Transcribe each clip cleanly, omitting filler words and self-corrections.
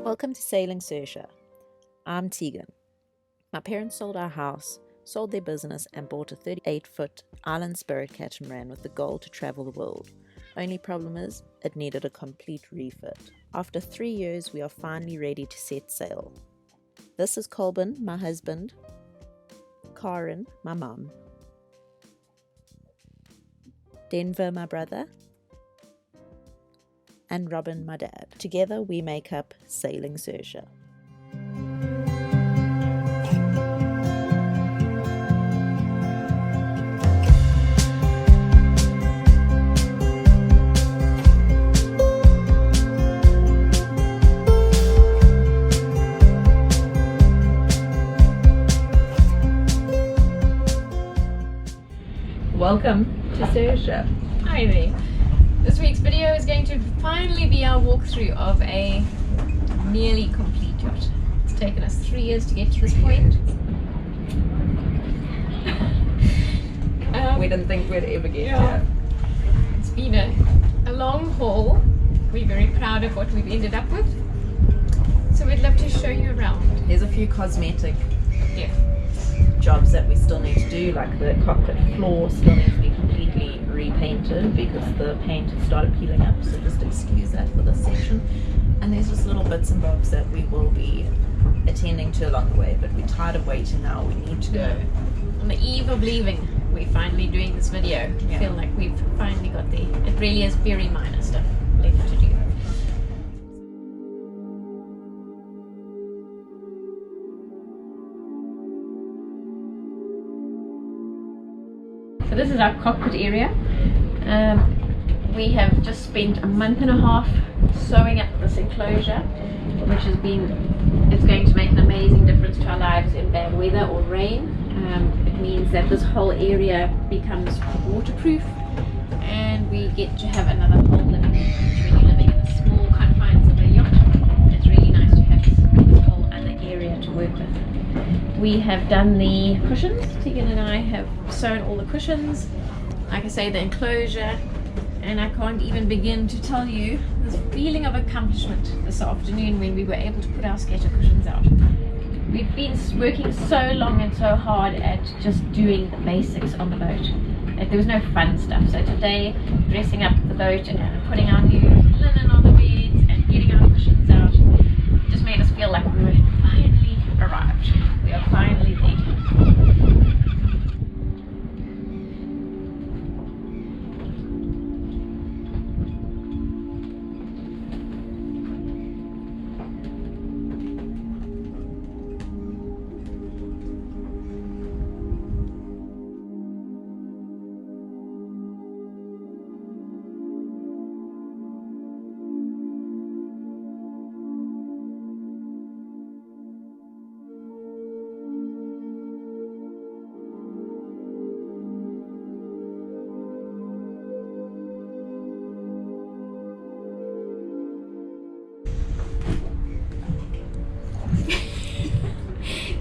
Welcome to Sailing Saoirse. I'm Tegan. My parents sold our house, sold their business, and bought a 38-foot Island Spirit Catamaran with the goal to travel the world. Only problem is, it needed a complete refit. After 3 years, we are finally ready to set sail. This is Colbin, my husband, Karen, my mum, Denver, my brother, and Robin, my dad. Together we make up Sailing Saoirse. Welcome to Saoirse. Hi there. This week's video is going to finally be our walkthrough of a nearly complete yacht. It's taken us 3 years to get to this point. We didn't think we'd ever get here. It's been a long haul. We're very proud of what we've ended up with. So we'd love to show you around. There's a few cosmetic jobs that we still need to do, like the cockpit floor still needs to be completely repainted because the paint has started peeling up, so just excuse that for this section. And there's just little bits and bobs that we will be attending to along the way, but we're tired of waiting now. We need to go. On the eve of leaving, we're finally doing this video. I feel like we've finally got there. It really is very minor stuff left to do. So this is our cockpit area. We have just spent a month and a half sewing up this enclosure, which has been, it's going to make an amazing difference to our lives in bad weather or rain. It means that this whole area becomes waterproof and we get to have another whole living room. When you're living in the small confines of a yacht, it's really nice to have this whole other area to work with. We have done the cushions. Tegan and I have sewn all the cushions, like I say, the enclosure, and I can't even begin to tell you this feeling of accomplishment this afternoon when we were able to put our skater cushions out. We've been working so long and so hard at just doing the basics on the boat. There was no fun stuff. So today, dressing up the boat and putting our new linen on the beds and getting our cushions out just made us feel like we were finally arrived. We are finally there.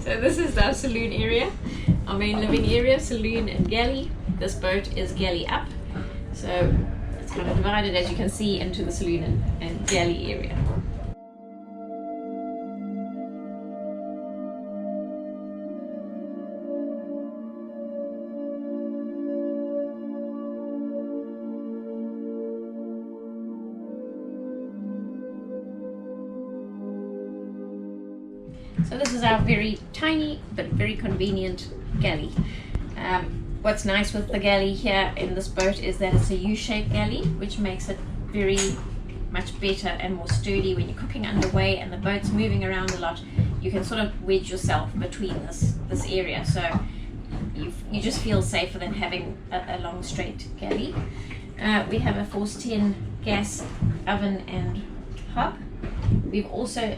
So this is our saloon area, our main living area, saloon and galley. This boat is galley up, so it's kind of divided, as you can see, into the saloon and galley area. So this is our very tiny but very convenient galley. What's nice with the galley here in this boat is that it's a U-shaped galley, which makes it very much better and more sturdy when you're cooking underway and the boat's moving around a lot. You can sort of wedge yourself between this area, so you just feel safer than having a long straight galley. We have a Force 10 gas oven and hob. We've also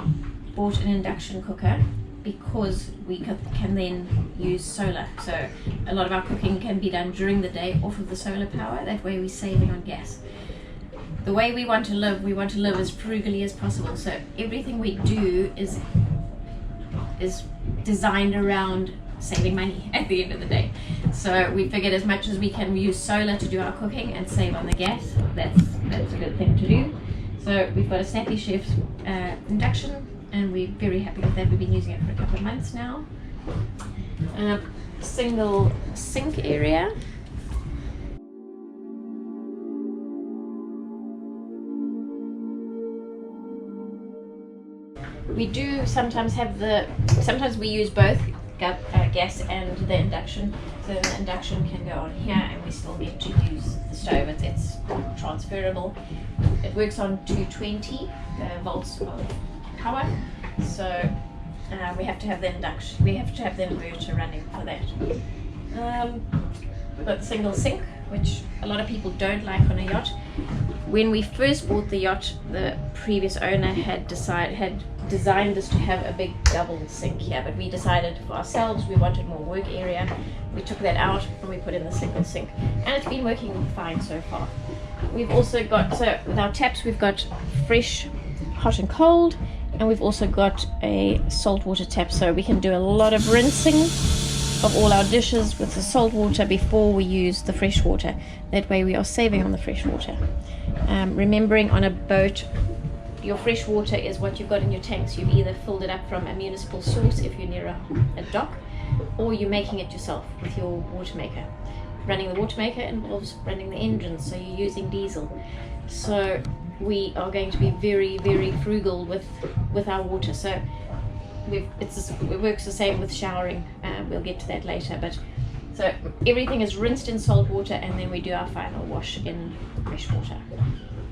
bought an induction cooker because we can then use solar, so a lot of our cooking can be done during the day off of the solar power. That way we're saving on gas. The way we want to live as frugally as possible, so everything we do is designed around saving money at the end of the day. So we figured as much as we can use solar to do our cooking and save on the gas, that's a good thing to do. So we've got a Snappy Chef induction, and we're very happy with that. We've been using it for a couple of months now. Single sink area. We do sometimes sometimes we use both gas and the induction. So the induction can go on here and we still get to use the stove. It's transferable. It works on 220 volts of power. So we have to have the induction, we have to have the inverter running for that. We've got the single sink, which a lot of people don't like on a yacht. When we first bought the yacht, the previous owner had designed this to have a big double sink here, but we decided for ourselves we wanted more work area. We took that out and we put in the single sink, and it's been working fine so far. We've also got, so with our taps, we've got fresh, hot and cold, and we've also got a saltwater tap, so we can do a lot of rinsing of all our dishes with the salt water before we use the fresh water. That way we are saving on the fresh water. Remembering on a boat, your fresh water is what you've got in your tanks. You've either filled it up from a municipal source if you're near a dock, or you're making it yourself with your water maker. Running the water maker involves running the engines, so you're using diesel. So we are going to be very, very frugal with our water. So it works the same with showering. We'll get to that later. But so everything is rinsed in salt water, and then we do our final wash in fresh water.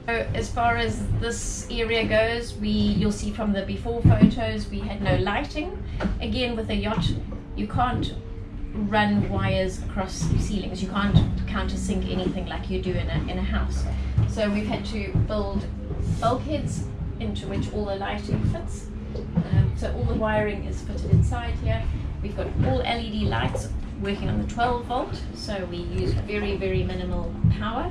So as far as this area goes, you'll see from the before photos we had no lighting. Again, with a yacht, you can't run wires across ceilings. You can't countersink anything like you do in a house. So we've had to build bulkheads into which all the lighting fits. So all the wiring is fitted inside here. We've got all LED lights working on the 12 volt, so we use very, very minimal power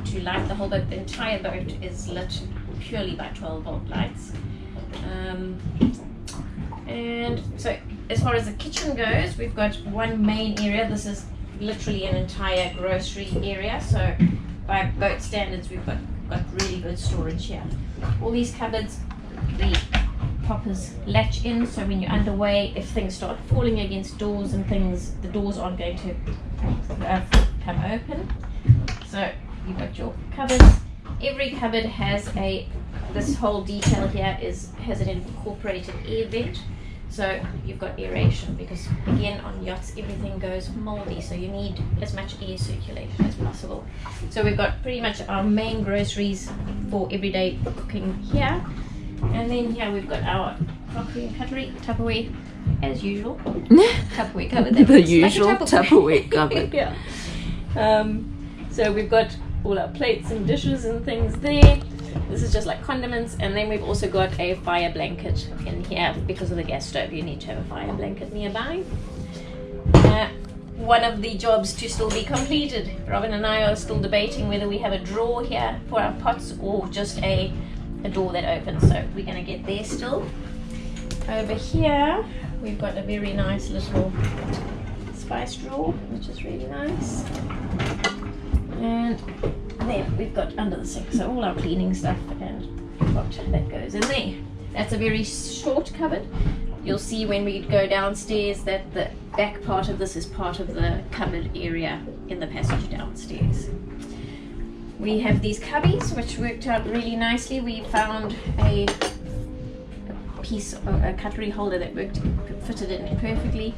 to light the whole boat. The entire boat is lit purely by 12 volt lights. And so as far as the kitchen goes, we've got one main area. This is literally an entire grocery area, so by boat standards we've got really good storage here. All these cupboards, the poppers latch in, so when you're underway, if things start falling against doors and things, the doors aren't going to come open. So you've got your cupboards. Every cupboard has this whole detail here has an incorporated air vent, so you've got aeration, because again on yachts everything goes moldy, so you need as much air circulation as possible. So we've got pretty much our main groceries for everyday cooking here, and then here we've got our crockery and cutlery, Tupperware as usual. Tupperware cupboard. The usual Tupperware cupboard. Yeah. So we've got all our plates and dishes and things there. This is just like condiments, and then we've also got a fire blanket in here. Because of the gas stove, you need to have a fire blanket nearby. One of the jobs to still be completed. Robin and I are still debating whether we have a drawer here for our pots or just a door that opens, so we're going to get there still. Over here we've got a very nice little spice drawer, which is really nice. And then we've got under the sink, so all our cleaning stuff and what that goes in there. That's a very short cupboard. You'll see when we go downstairs that the back part of this is part of the cupboard area in the passage downstairs. We have these cubbies which worked out really nicely. We found a piece of a cutlery holder that fitted in perfectly.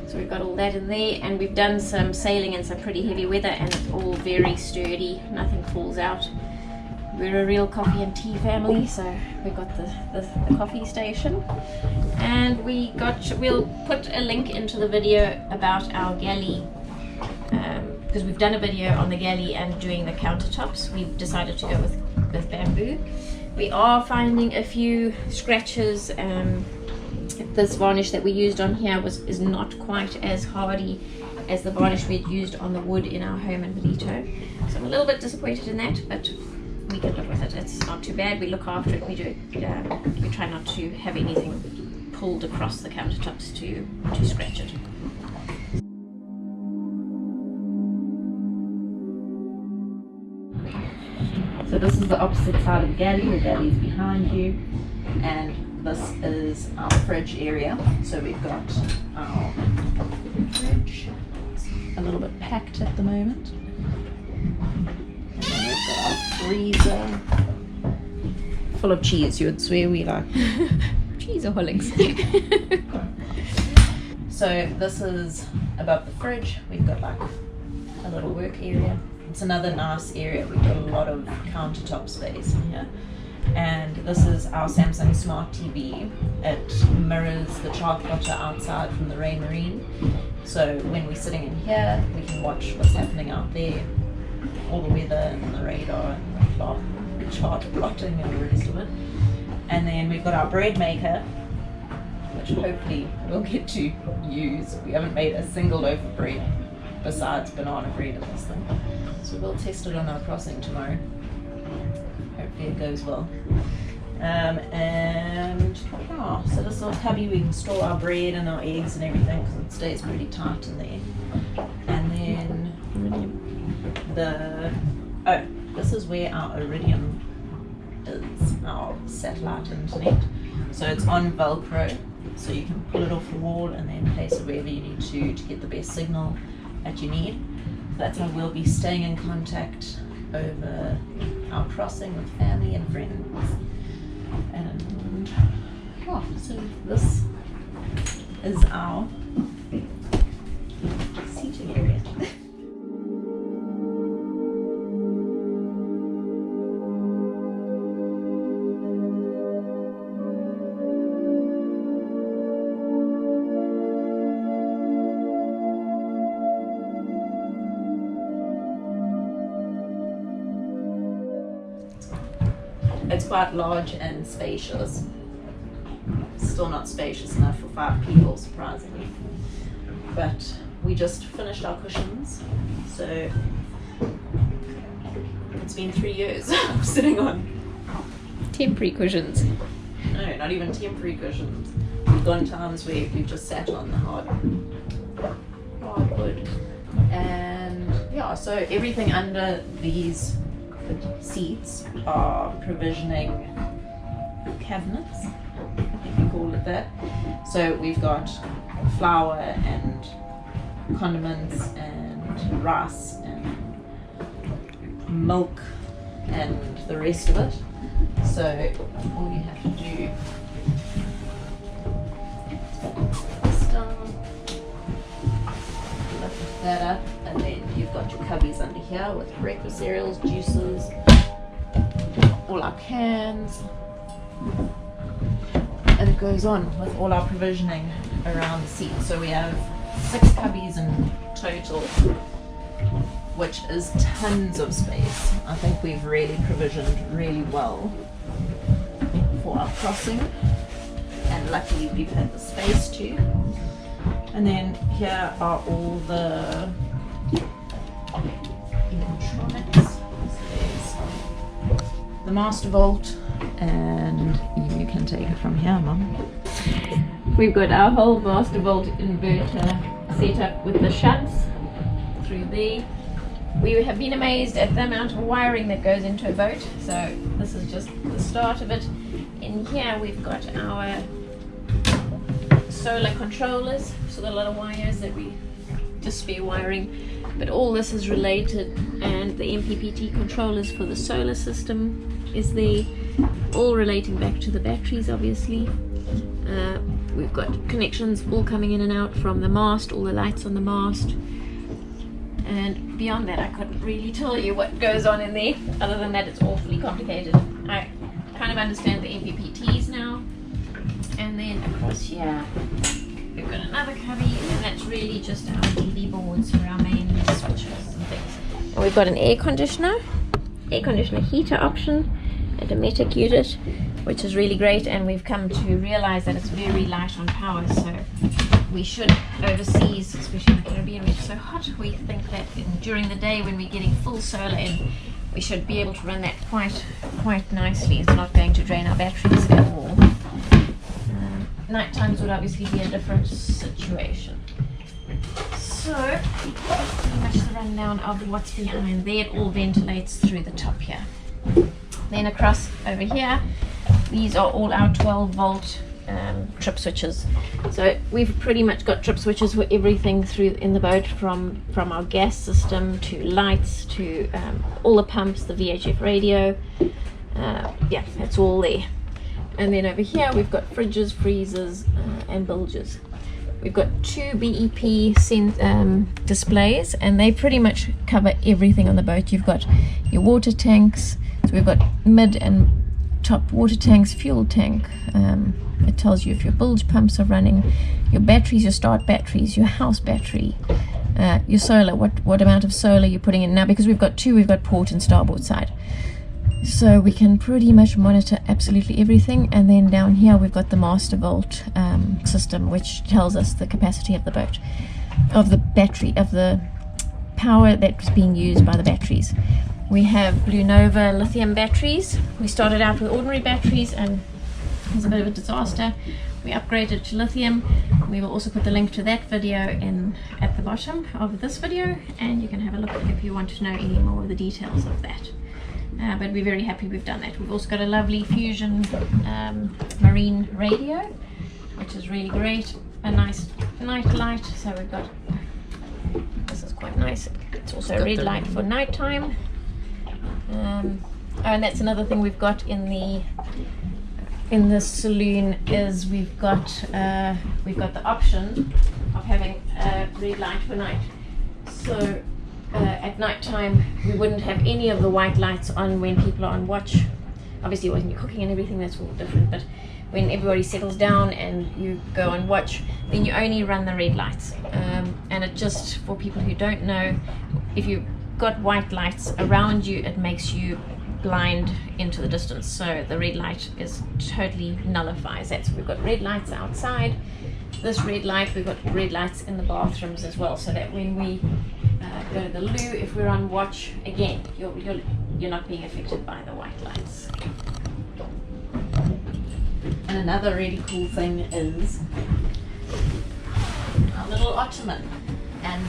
So we've got all that in there, and we've done some sailing in some pretty heavy weather, and it's all very sturdy, nothing falls out. We're a real coffee and tea family, so we've got the coffee station. And we'll put a link into the video about our galley, because we've done a video on the galley and doing the countertops. We've decided to go with bamboo. We are finding a few scratches. This varnish that we used on here is not quite as hardy as the varnish we had used on the wood in our home in Ballito. So I'm a little bit disappointed in that, but we can live with it. It's not too bad. We look after it. We try not to have anything pulled across the countertops to scratch it. So this is the opposite side of the galley is behind you, and this is our fridge area. So we've got our fridge, it's a little bit packed at the moment. And then we've got our freezer, full of cheese. You would swear we like cheeseaholics. So this is above the fridge. We've got like a little work area. It's another nice area. We've got a lot of countertop space in here. And this is our Samsung Smart TV. It mirrors the chart plotter outside from the Ray Marine. So when we're sitting in here, we can watch what's happening out there, all the weather and the radar and the chart plotting and the rest of it. And then we've got our bread maker, which hopefully we'll get to use. We haven't made a single loaf of bread besides banana bread in this thing. So we'll test it on our crossing tomorrow. Hopefully it goes well. So this little cubby, we can store our bread and our eggs and everything because it stays pretty tight in there. And then this is where our Iridium is, our satellite internet. So it's on Velcro, so you can pull it off the wall and then place it wherever you need to get the best signal that you need. That's how we'll be staying in contact over our crossing with family and friends. And so this is our seating area. It's quite large and spacious. Still not spacious enough for 5 people, surprisingly. But we just finished our cushions, so it's been 3 years of sitting on Temporary cushions. no, not even temporary cushions. We've gone times where we've just sat on the hardwood. And yeah, so everything under these seats are provisioning cabinets, I think we call it that. So we've got flour and condiments and rice and milk and the rest of it. So all you have to do is put this down, lift that up, and then you've got your cubbies under here with breakfast cereals, juices, all our cans, and it goes on with all our provisioning around the seat. So we have 6 cubbies in total, which is tons of space. I think we've really provisioned really well for our crossing, and luckily we've had the space too. And then here are all the electronics. So there's the master vault, and you can take it from here, Mum. We've got our whole master vault inverter set up with the shunts through there. We have been amazed at the amount of wiring that goes into a boat, so this is just the start of it. In here we've got our solar controllers, so the little wires that we just spare wiring, but all this is related, and the MPPT controllers for the solar system is there, all relating back to the batteries obviously. We've got connections all coming in and out from the mast, all the lights on the mast, and beyond that I couldn't really tell you what goes on in there, other than that it's awfully complicated. I kind of understand the MPPTs now. And then across here we've got another cubby, and that's really just our DB boards for our main switches and things. And we've got an air conditioner heater option, a Dometic unit, which is really great, and we've come to realize that it's very light on power, so we should overseas, especially in the Caribbean where it's so hot, we think that during the day when we're getting full solar in, we should be able to run that quite nicely. It's not going to drain our batteries at all. Night times would obviously be a different situation. So that's pretty much the rundown of what's behind there. It all ventilates through the top here. Then across over here, these are all our 12-volt trip switches. So we've pretty much got trip switches for everything through in the boat, from our gas system to lights to all the pumps, the VHF radio. Yeah, that's all there. And then over here we've got fridges, freezers, and bilges. We've got 2 BEP displays, and they pretty much cover everything on the boat. You've got your water tanks, so we've got mid and top water tanks, fuel tank. It tells you if your bilge pumps are running, your batteries, your start batteries, your house battery, your solar, what amount of solar you're putting in. Now, because we've got port and starboard side, so we can pretty much monitor absolutely everything. And then down here we've got the master volt system, which tells us the capacity of the boat, of the battery, of the power that's being used by the batteries. We have Blue Nova lithium batteries. We started out with ordinary batteries and it was a bit of a disaster. We upgraded to lithium. We will also put the link to that video in at the bottom of this video, and you can have a look if you want to know any more of the details of that. But we're very happy we've done that. We've also got a lovely Fusion marine radio, which is really great. A nice night light. So we've got, this is quite nice. It's also a red light for night time. And that's another thing we've got in the saloon, is we've got the option of having a red light for night. So at night time we wouldn't have any of the white lights on when people are on watch. Obviously when you're cooking and everything, that's all different, but when everybody settles down and you go on watch, then you only run the red lights. And it just, for people who don't know, if you've got white lights around you, it makes you blind into the distance, so the red light is totally nullifies that. So we've got red lights outside. This red light, we've got red lights in the bathrooms as well, so that when we go to the loo, if we're on watch, again, you're not being affected by the white lights. And another really cool thing is our little ottoman, and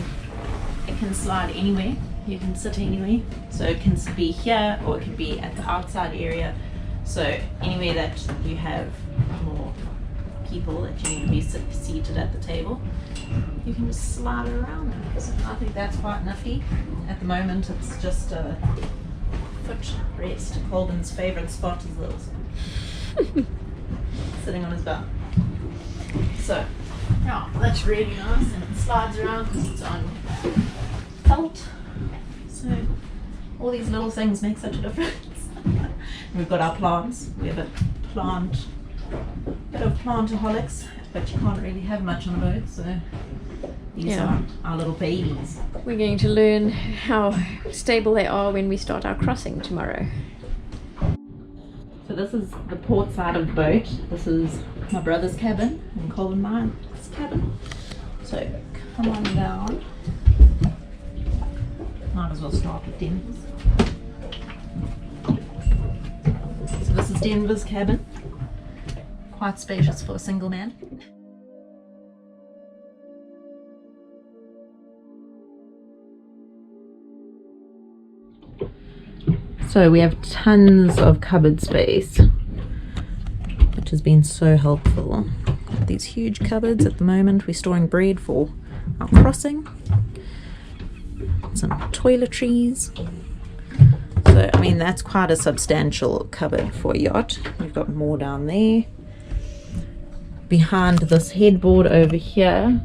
it can slide anywhere. You can sit anywhere, so it can be here or it can be at the outside area. So anywhere that you have more people that you need to be seated at the table, you can just slide it around. So I think that's quite nifty. At the moment it's just a footrest. Colvin's favourite spot is those. Sitting on his butt. So yeah, that's really nice, and it slides around because it's on felt. So all these little things make such a difference. We've got our plants. We have a bit of plantaholics, but you can't really have much on the boat, so these are our little babies. We're going to learn how stable they are when we start our crossing tomorrow. So this is the port side of the boat. This is my brother's cabin and Colin mine's cabin. So come on down. Might as well start with Denver's. So this is Denver's cabin. Quite spacious for a single man. So we have tons of cupboard space, which has been so helpful. These huge cupboards at the moment. We're storing bread for our crossing. Some toiletries. So I mean, that's quite a substantial cupboard for a yacht. We've got more down there. Behind this headboard over here,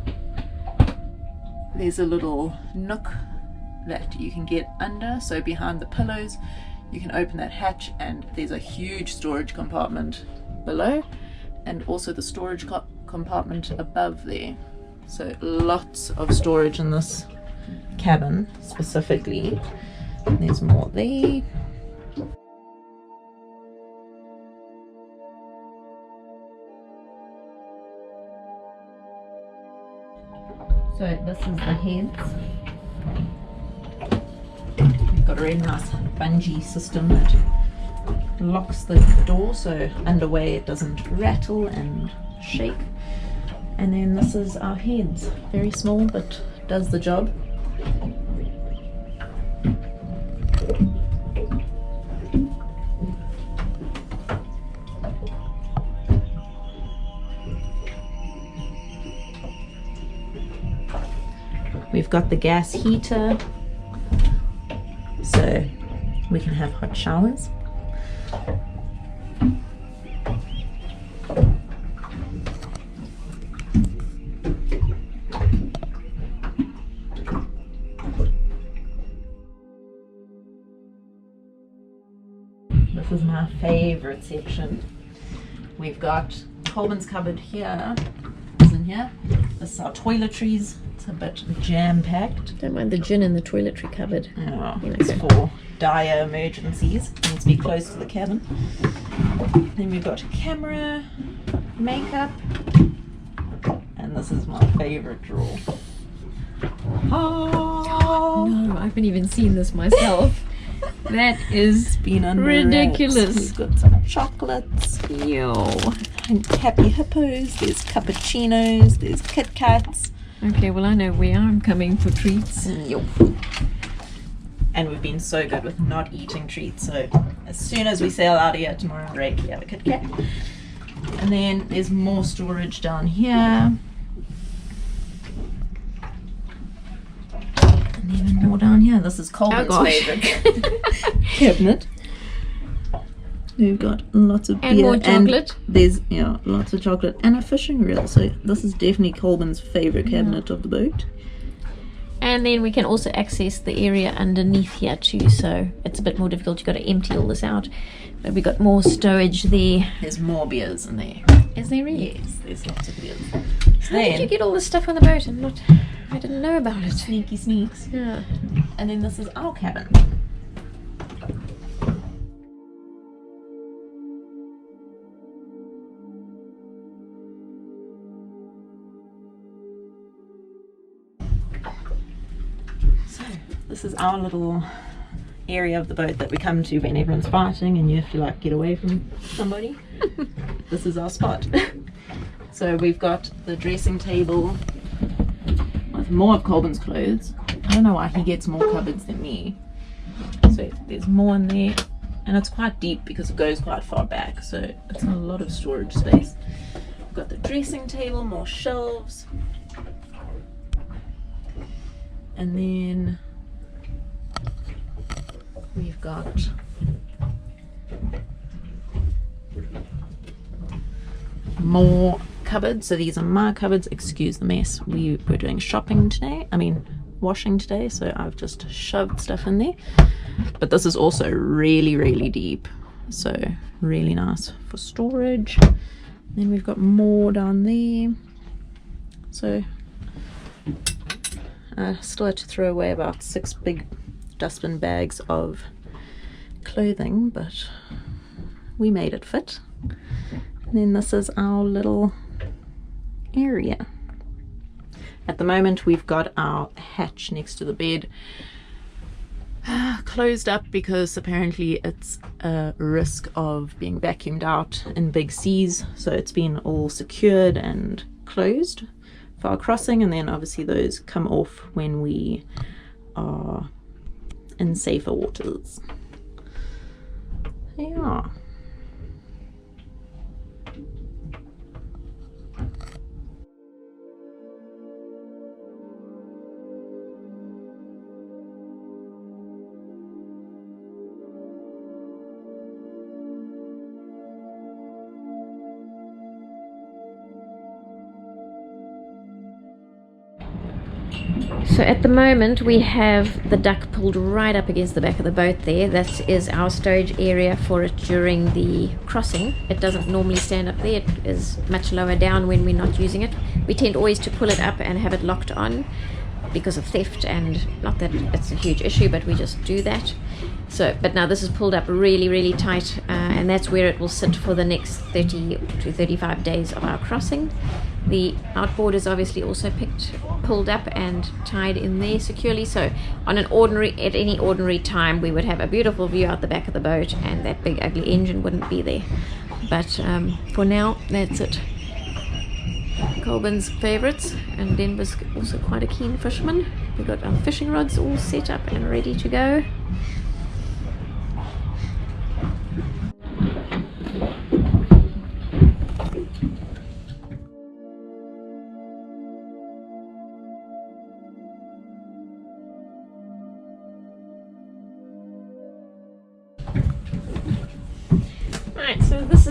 there's a little nook that you can get under. So behind the pillows you can open that hatch, and there's a huge storage compartment below, and also the storage compartment above there. So lots of storage in this cabin specifically. There's more there. So this is the heads. We've got a really nice bungee system that locks the door, so underway it doesn't rattle and shake. And then this is our heads. Very small, but does the job. We've got the gas heater, so we can have hot showers. This is my favorite section. We've got Colbin's cupboard here. Is in here. This is our toiletries. It's a bit jam-packed. Don't mind the gin in the toiletry cupboard. Oh, it's for dire emergencies. Needs to be close to the cabin. Then we've got a camera, makeup, and this is my favorite drawer. Oh no, I haven't even seen this myself. That is been under ridiculous. We've got some chocolates. Yo. Happy hippos. There's cappuccinos. There's Kit Kats. Okay, well I know where I'm coming for treats. Yo. And we've been so good with not eating treats, so as soon as we sail out of here tomorrow, right, we have a Kit Kat. And then there's more storage down here. And even more down here. This is Colbin's favorite cabinet. We've got lots of beer and more chocolate. And there's lots of chocolate and a fishing reel. So this is definitely Colbin's favorite cabinet of the boat. And then we can also access the area underneath here too. So it's a bit more difficult. You've got to empty all this out. But we got more stowage there. There's more beers in there. Is there really? Yes, there's lots of beers. How did you get all this stuff on the boat and not? I didn't know about it. Sneaky sneaks. Yeah. And then this is our cabin. So this is our little area of the boat that we come to when everyone's fighting and you have to like get away from somebody. This is our spot. So we've got the dressing table with more of Colbin's clothes. I don't know why he gets more cupboards than me. So there's more in there, and it's quite deep because it goes quite far back, so it's a lot of storage space. We've got the dressing table, more shelves, and then we've got more cupboards. So these are my cupboards. Excuse the mess. We were doing shopping today. Washing today, so I've just shoved stuff in there. But this is also really, really deep, so really nice for storage. Then we've got more down there. So I still had to throw away about 6 big dustbin bags of clothing, but we made it fit. And then this is our little area. At the moment we've got our hatch next to the bed closed up because apparently it's a risk of being vacuumed out in big seas, so it's been all secured and closed for our crossing, and then obviously those come off when we are in safer waters. Yeah. So at the moment we have the deck pulled right up against the back of the boat there. That is our storage area for it during the crossing. It doesn't normally stand up there. It is much lower down when we're not using it. We tend always to pull it up and have it locked on because of theft, and not that it's a huge issue, but we just do that. So, but now this is pulled up really, really tight, and that's where it will sit for the next 30 to 35 days of our crossing. The outboard is obviously also pulled up and tied in there securely, so at any ordinary time we would have a beautiful view out the back of the boat and that big ugly engine wouldn't be there. But for now, that's it. Colbin's favourites, and Denver's also quite a keen fisherman. We've got our fishing rods all set up and ready to go.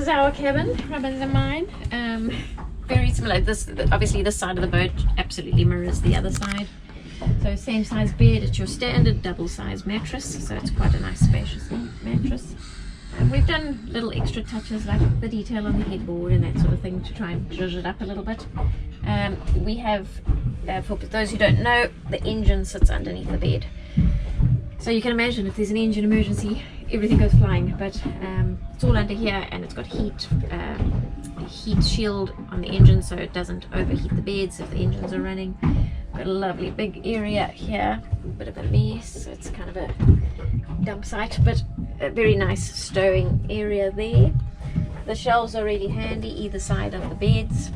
is our cabin, Robin's and mine. Very similar. This obviously this side of the boat absolutely mirrors the other side. So same size bed. It's your standard double size mattress, so it's quite a nice spacious mattress. We've done little extra touches like the detail on the headboard and that sort of thing to try and zhuzh it up a little bit. We have, for those who don't know, the engine sits underneath the bed. So you can imagine if there's an engine emergency, everything goes flying, but it's all under here, and it's got heat shield on the engine so it doesn't overheat the beds if the engines are running. Got a lovely big area here, a bit of a mess, so it's kind of a dump site, but a very nice stowing area there. The shelves are really handy either side of the beds.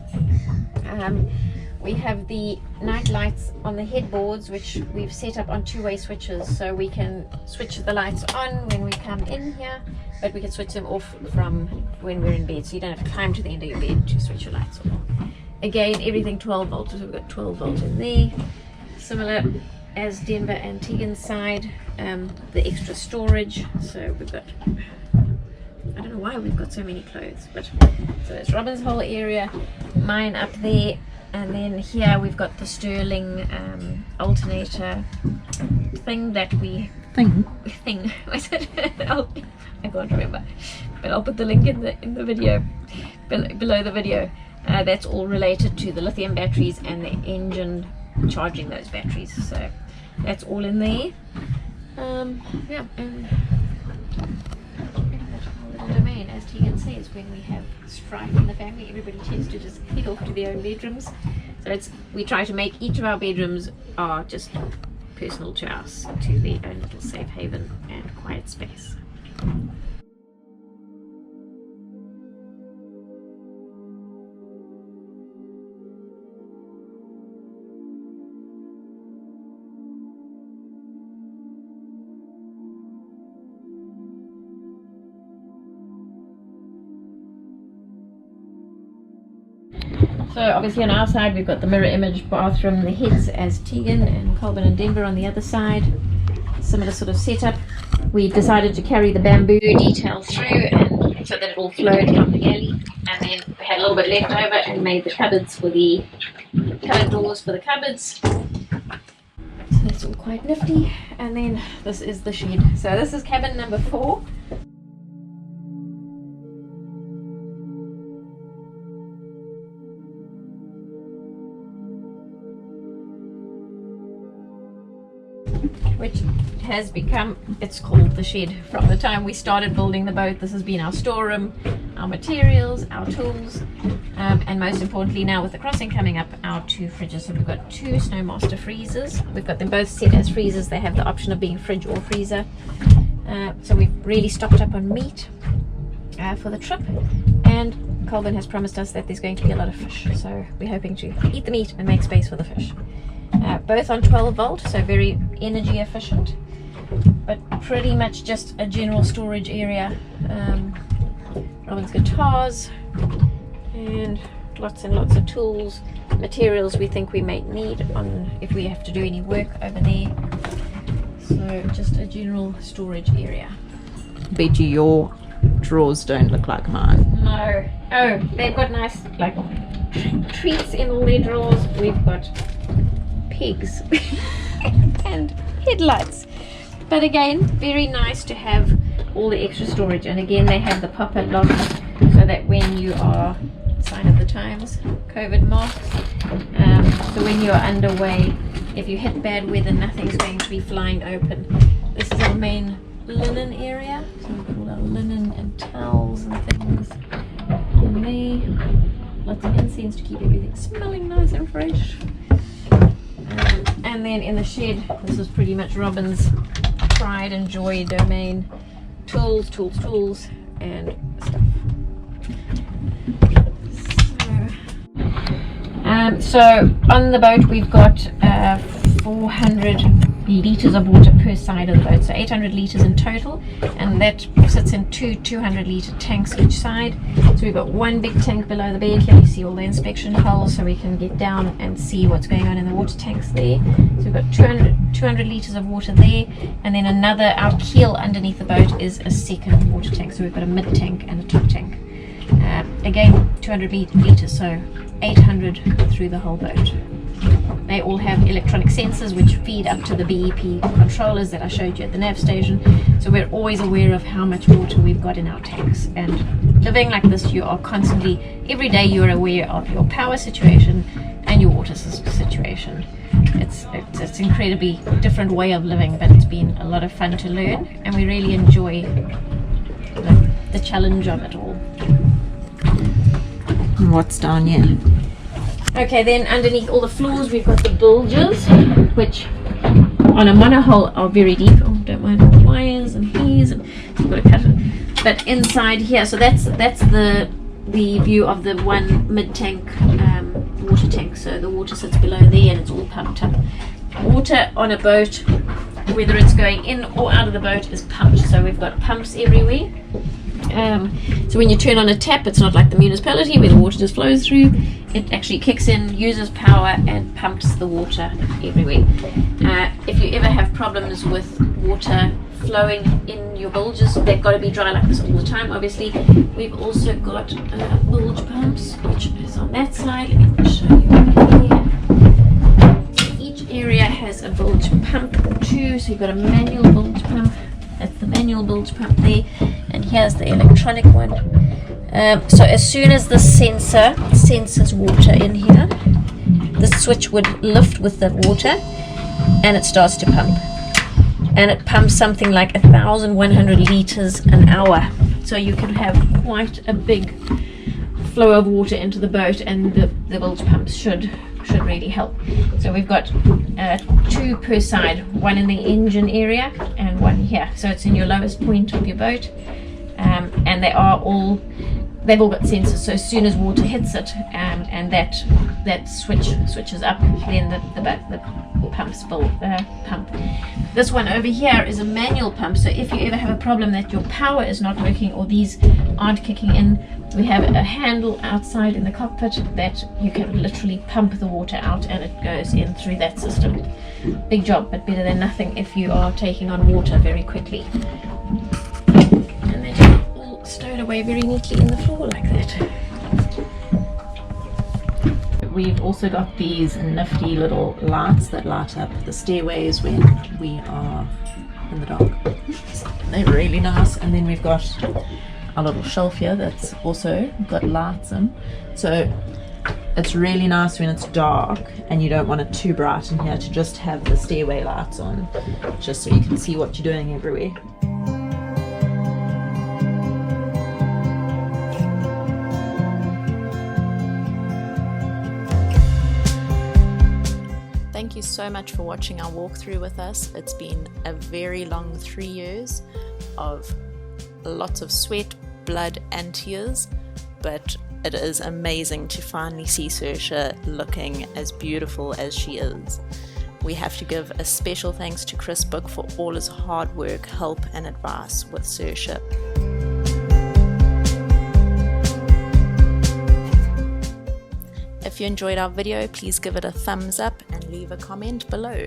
We have the night lights on the headboards, which we've set up on two-way switches, so we can switch the lights on when we come in here, but we can switch them off from when we're in bed, so you don't have to climb to the end of your bed to switch your lights off. Again, everything 12 volts, so we've got 12 volts in there. Similar as Denver and Tegan's side, the extra storage, so we've got, I don't know why we've got so many clothes, but so it's Robin's whole area, mine up there, and then here we've got the Sterling alternator thing that we was it? I can't remember, but I'll put the link in the video below the video. That's all related to the lithium batteries and the engine charging those batteries, so that's all in there. Yeah, and little domain, as Tegan says, when we have strife in the family, everybody tends to just head off to their own bedrooms. So we try to make each of our bedrooms are just personal to us, to their own little safe haven and quiet space. So obviously on our side we've got the mirror image bathroom, the heads as Tegan and Colvin and Denver on the other side. Similar sort of setup. We decided to carry the bamboo detail through and so that it all flowed down the alley, and then we had a little bit left over and made the cupboards for the cupboard doors for the cupboards. So that's all quite nifty. And then this is the shed. So this is cabin number 4. Which has become, it's called the shed from the time we started building the boat. This has been our storeroom, our materials, our tools, and most importantly now with the crossing coming up, our 2 fridges. So we've got 2 Snowmaster freezers. We've got them both set as freezers. They have the option of being fridge or freezer. So we've really stocked up on meat for the trip, and Colvin has promised us that there's going to be a lot of fish, so we're hoping to eat the meat and make space for the fish. Both on 12 volt, so very energy efficient, but pretty much just a general storage area. Robin's guitars and lots and lots of tools, materials we think we might need on if we have to do any work over there. So just a general storage area. Bet you your drawers don't look like mine. No. Oh, they've got nice like treats in all their drawers. We've got pigs and headlights, but again very nice to have all the extra storage. And again they have the pop-up lock so that when you are, sign of the times, COVID masks, so when you're underway, if you hit bad weather, nothing's going to be flying open. This is our main linen area, so we've got all our linen and towels and things in there. Lots of incense to keep everything smelling nice and fresh. And then in the shed, this is pretty much Robin's pride and joy domain. Tools, and stuff. So on the boat we've got 400 litres of water per side of the boat, so 800 litres in total, and that sits in 2 200-litre tanks each side. So we've got 1 big tank below the bed. Here you see all the inspection holes, so we can get down and see what's going on in the water tanks there. So we've got 200 litres of water there, and then another, our keel underneath the boat is a second water tank, so we've got a mid tank and a top tank. again 200 litres, so 800 through the whole boat. They all have electronic sensors which feed up to the BEP controllers that I showed you at the nav station, so we're always aware of how much water we've got in our tanks. And living like this, you are constantly, every day you're aware of your power situation and your water situation. It's an incredibly different way of living, but it's been a lot of fun to learn, and we really enjoy the challenge of it all. And what's down here? Okay, then underneath all the floors we've got the bilges, which on a monohull are very deep. Oh, don't mind the wires and these, and you've got to cut it. But inside here, so that's the view of the one mid-tank water tank. So the water sits below there and it's all pumped up. Water on a boat, whether it's going in or out of the boat, is pumped. So we've got pumps everywhere. So when you turn on a tap, it's not like the municipality where the water just flows through. It actually kicks in, uses power, and pumps the water everywhere. If you ever have problems with water flowing in your bilges, they've got to be dry like this all the time, obviously. We've also got bilge pumps, which is on that side. Let me show you over here. So each area has a bilge pump too. So you've got a manual bilge pump. That's the manual bilge pump there, and here's the electronic one. So as soon as the sensor senses water in here, the switch would lift with the water and it starts to pump. And it pumps something like 1,100 litres an hour. So you can have quite a big flow of water into the boat, and the bilge pumps should really help. So we've got 2 per side, one in the engine area and one here. So it's in your lowest point of your boat, and they've all got sensors. So as soon as water hits it, and that switches up, then the pumps will pump. This one over here is a manual pump. So if you ever have a problem that your power is not working or these aren't kicking in, we have a handle outside in the cockpit that you can literally pump the water out, and it goes in through that system. Big job, but better than nothing if you are taking on water very quickly. And they just all stowed away very neatly in the floor like that. We've also got these nifty little lights that light up the stairways when we are in the dark. They're really nice. And then we've got our little shelf here that's also got lights in. So it's really nice when it's dark and you don't want it too bright in here to just have the stairway lights on, just so you can see what you're doing everywhere. Thank you so much for watching our walkthrough with us. It's been a very long 3 years of lots of sweat, blood and tears, but it is amazing to finally see Saoirse looking as beautiful as she is. We have to give a special thanks to Chris Book for all his hard work, help and advice with Saoirse. If you enjoyed our video, please give it a thumbs up and leave a comment below.